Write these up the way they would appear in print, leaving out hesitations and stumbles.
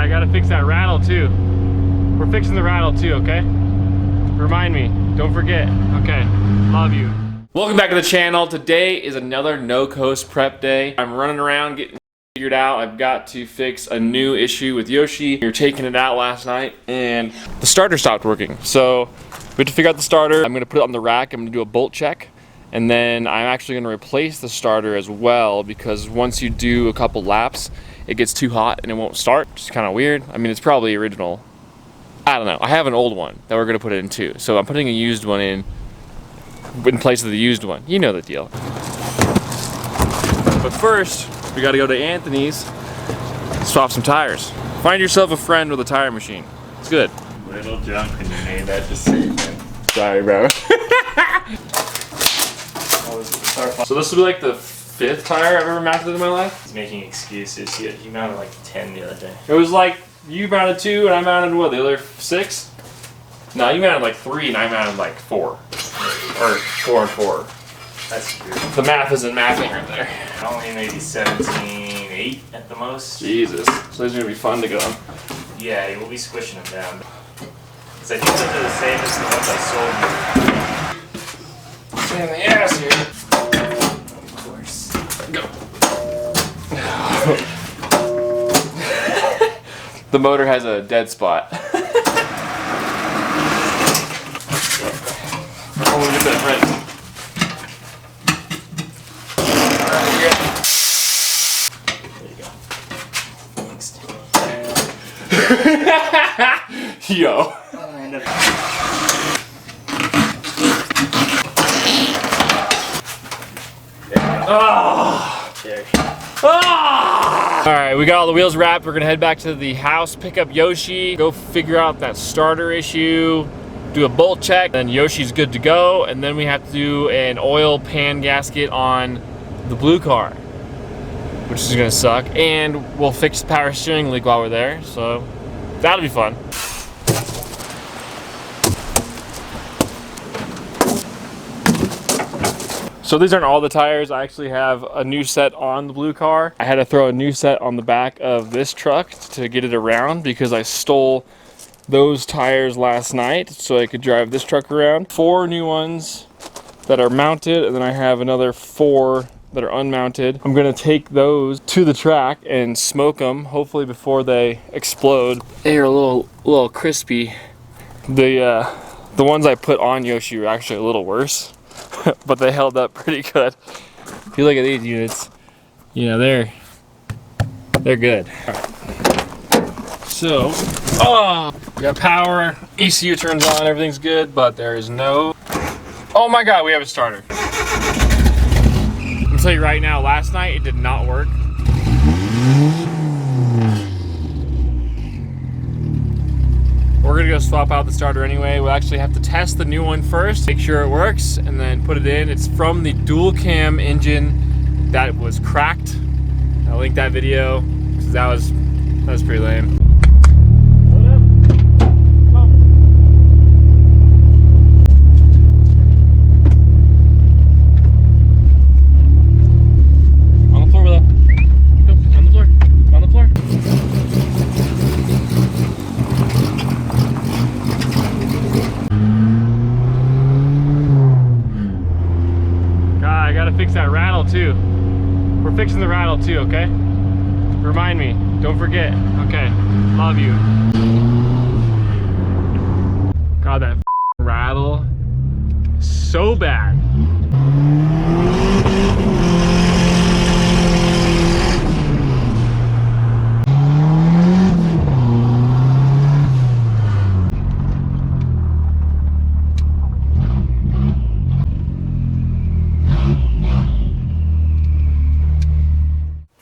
I gotta fix that rattle too. We're fixing the rattle too, okay? Remind me, don't forget. Okay, love you. Welcome back to the channel. Today is another no coast prep day. I'm running around getting figured out. I've got to fix a new issue with Yoshi. We were taking it out last night and the starter stopped working. So we have to figure out the starter. I'm gonna put it on the rack. I'm gonna do a bolt check. And then I'm actually gonna replace the starter as well, because once you do a couple laps, it gets too hot and it won't start. It's kind of weird. I mean, it's probably original. I don't know. I have an old one that we're gonna put it in too. So I'm putting a used one in place of the used one. You know the deal. But first, we gotta go to Anthony's, swap some tires. Find yourself a friend with a tire machine. It's good. Little drunk when you made that decision. Sorry, bro. So this will be like the 5th tire I've ever mounted in my life. He's making excuses. He mounted like 10 the other day. It was like, you mounted 2 and I mounted what, the other 6? No, you mounted like 3 and I mounted like 4. Or 4 and 4. That's weird. The math isn't mathing right there. Only maybe 17.8 at the most. Jesus. So these are gonna be fun to go on. Yeah, we'll be squishing them down. Because I think those are the same as the ones I sold you. Pain in the ass here. Of course. Go. The motor has a dead spot. Oh, look at that red. Yo. Oh. There. Ah! Alright, we got all the wheels wrapped. We're gonna head back to the house, pick up Yoshi, go figure out that starter issue, do a bolt check, then Yoshi's good to go, and then we have to do an oil pan gasket on the blue car, which is gonna suck, and we'll fix the power steering leak while we're there, so that'll be fun. So these aren't all the tires. I actually have a new set on the blue car. I had to throw a new set on the back of this truck to get it around because I stole those tires last night so I could drive this truck around. 4 new ones that are mounted, and then I have another 4 that are unmounted. I'm gonna take those to the track and smoke them, hopefully before they explode. They are a little crispy. The ones I put on Yoshi were actually a little worse. But they held up pretty good. If you look at these units, you know, they're good. All right. So, we got power, ECU turns on, everything's good, but there is no, oh my God, we have a starter. I'm gonna tell you right now, last night it did not work. We're gonna go swap out the starter anyway. We'll actually have to test the new one first, make sure it works, and then put it in. It's from the dual cam engine that was cracked. I'll link that video because that was pretty lame. On the floor with that. Go, on the floor. On the floor. I gotta fix that rattle too. We're fixing the rattle too, okay? Remind me, don't forget. Okay, love you. God, that rattle, so bad.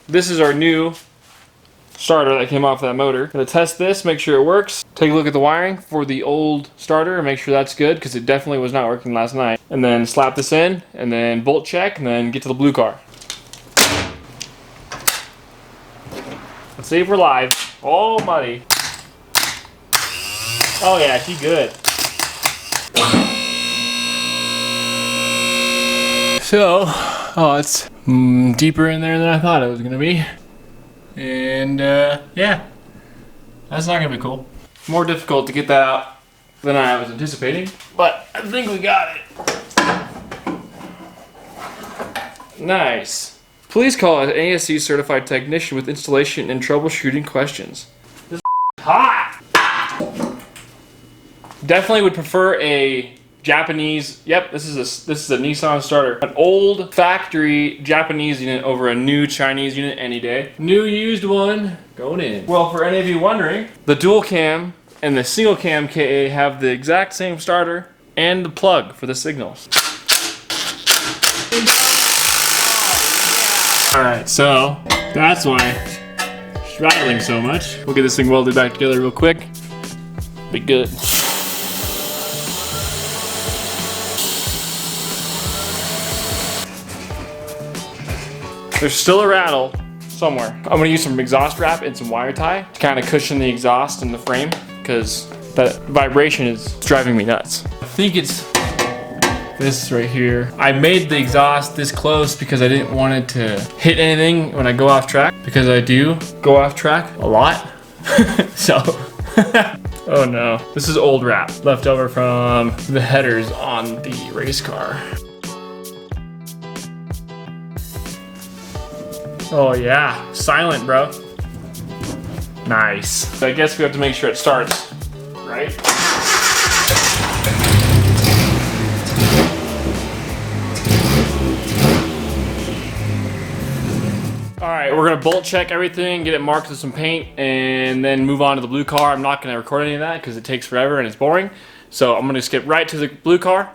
This is our new starter that came off that motor. Gonna test this, make sure it works. Take a look at the wiring for the old starter and make sure that's good, because it definitely was not working last night. And then slap this in, and then bolt check, and then get to the blue car. Let's see if we're live. Oh, buddy. Oh yeah, she good. So, it's deeper in there than I thought it was gonna be. And yeah, That's not gonna be cool. More difficult to get that out than I was anticipating, but I think we got it. Nice. Please call an ASC certified technician with installation and troubleshooting questions. This is hot. Definitely would prefer a Japanese. Yep, this is a Nissan starter. An old factory Japanese unit over a new Chinese unit any day. New used one going in. Well, for any of you wondering, the dual cam and the single cam KA have the exact same starter and the plug for the signals. Alright, so that's why it's rattling so much. We'll get this thing welded back together real quick. Be good. There's still a rattle somewhere. I'm gonna use some exhaust wrap and some wire tie to kind of cushion the exhaust in the frame, because that vibration is driving me nuts. I think it's this right here. I made the exhaust this close because I didn't want it to hit anything when I go off track, because I do go off track a lot. So, oh no. This is old wrap left over from the headers on the race car. Oh yeah, silent, bro. Nice. I guess we have to make sure it starts, right? Alright, we're gonna bolt check everything, get it marked with some paint, and then move on to the blue car. I'm not gonna record any of that because it takes forever and it's boring. So I'm gonna skip right to the blue car.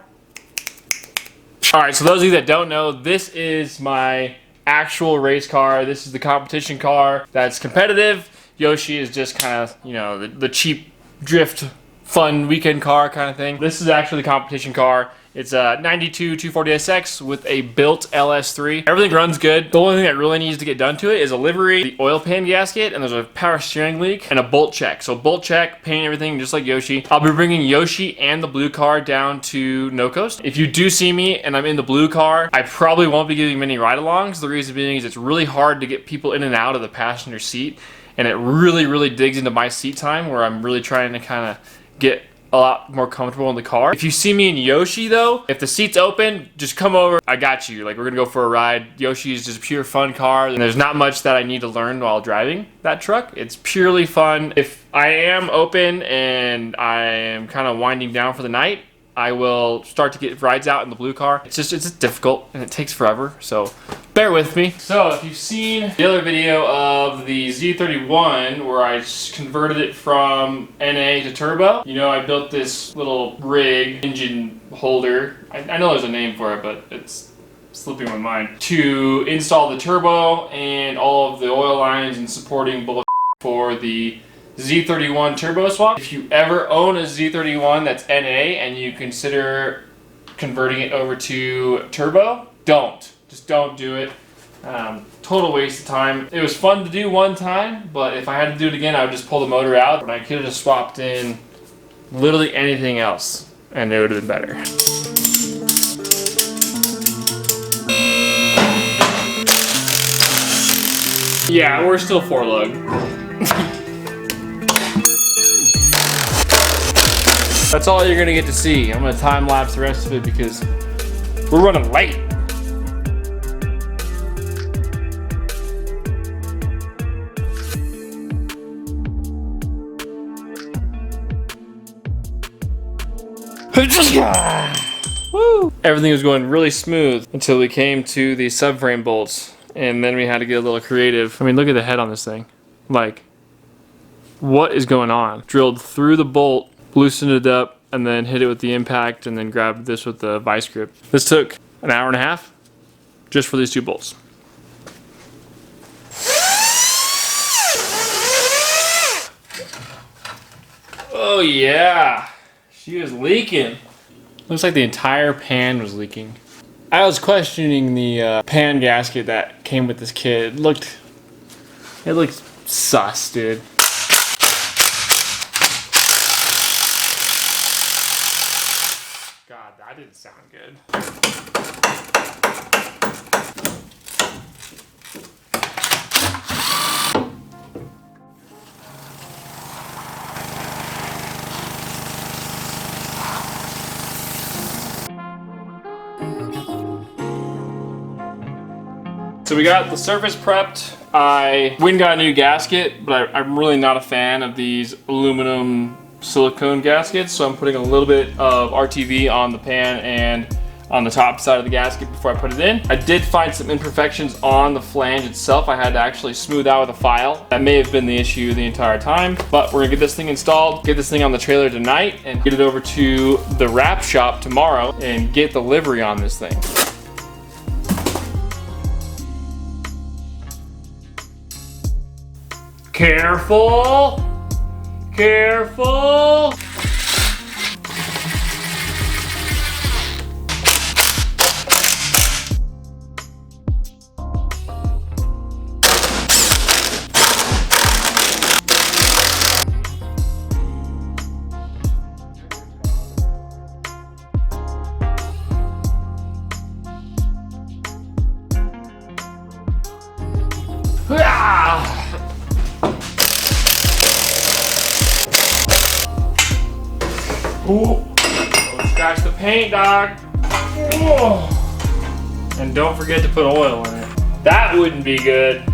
Alright, so those of you that don't know, this is my actual race car. This is the competition car that's competitive. Yoshi is just kind of, you know, the cheap drift fun weekend car kind of thing. This is actually the competition car. It's a 92 240SX with a built LS3. Everything runs good. The only thing that really needs to get done to it is a livery, the oil pan gasket, and there's a power steering leak, and a bolt check. So bolt check, paint everything just like Yoshi. I'll be bringing Yoshi and the blue car down to No Coast. If you do see me and I'm in the blue car, I probably won't be giving many ride-alongs. The reason being is it's really hard to get people in and out of the passenger seat, and it really digs into my seat time, where I'm really trying to kind of get a lot more comfortable in the car. If you see me in Yoshi though, if the seat's open, just come over. I got you. Like, we're gonna go for a ride. Yoshi is just a pure fun car, and there's not much that I need to learn while driving that truck. It's purely fun. If I am open and I am kind of winding down for the night, I will start to get rides out in the blue car. It's just difficult and it takes forever, so bear with me. So if you've seen the other video of the Z31 where I converted it from NA to turbo, you know, I built this little rig engine holder. I know there's a name for it, but it's slipping my mind. To install the turbo and all of the oil lines and supporting bullshit for the Z31 turbo swap. If you ever own a Z31 that's NA and you consider converting it over to turbo, just don't do it. Total waste of time. It was fun to do one time, but if I had to do it again, I would just pull the motor out, and I could have just swapped in literally anything else and it would have been better. Yeah, we're still 4-lug. That's all you're gonna get to see. I'm gonna time lapse the rest of it because we're running late. Woo! Everything was going really smooth until we came to the subframe bolts, and then we had to get a little creative. I mean, look at the head on this thing. Like, what is going on? Drilled through the bolt, loosened it up, and then hit it with the impact, and then grabbed this with the vice grip. This took an hour and a half just for these two bolts. Oh yeah, she was leaking. Looks like the entire pan was leaking. I was questioning the pan gasket that came with this kit. It looked sus, dude. God, that didn't sound good. So we got the surface prepped. I went and got a new gasket, but I'm really not a fan of these aluminum silicone gaskets, so I'm putting a little bit of RTV on the pan and on the top side of the gasket before I put it in. I did find some imperfections on the flange itself. I had to actually smooth out with a file. That may have been the issue the entire time, but we're gonna get this thing installed, get this thing on the trailer tonight, and get it over to the wrap shop tomorrow and get the livery on this thing. Careful! Careful! Ooh. Don't scratch the paint, dog. Oh. And don't forget to put oil in it. That wouldn't be good.